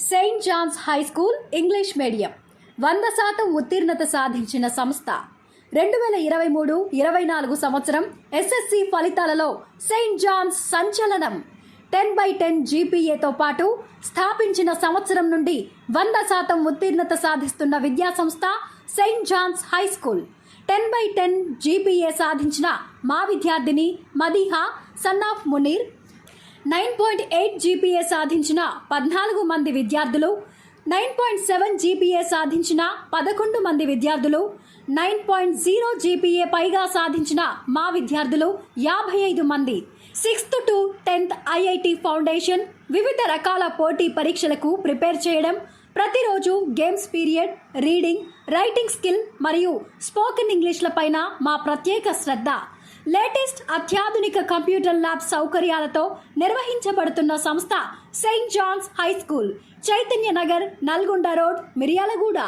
Saint John's high school English medium 100% ఉత్తీర్ణత సాధించిన సంస్థ. 2023-24 సంవత్సరం ఎస్ఎస్సి ఫలితాలలో సెయింట్ జాన్స్ సంచలనం. 10/10 జీపీఏతో పాటు స్థాపించిన సంవత్సరం నుండి 100% ఉత్తీర్ణత సాధిస్తున్న విద్యాసంస్థ saint John's high school. 10/10 GPA సాధించిన మా విద్యార్థిని Madiha son of Munir, 9.8 GPA సాధించిన 14 మంది విద్యార్థులు, 9.7 జీపీఏ సాధించిన 11 మంది విద్యార్థులు, 9.0 జీపీఏ పైగా సాధించిన మా విద్యార్థులు 55 మంది. 6th to 10th IIT foundation వివిధ రకాల పోటీ పరీక్షలకు ప్రిపేర్ చేయడం, ప్రతిరోజు games period, reading, writing skill మరియు స్పోకెన్ ఇంగ్లీష్ల పైన మా ప్రత్యేక శ్రద్ధ. లేటెస్ట్ అత్యాధునిక కంప్యూటర్ ల్యాబ్ సౌకర్యాలతో నిర్వహించబడుతున్న సంస్థ saint John's high school, Chaitanya Nagar, Nalgonda road, Miryalaguda.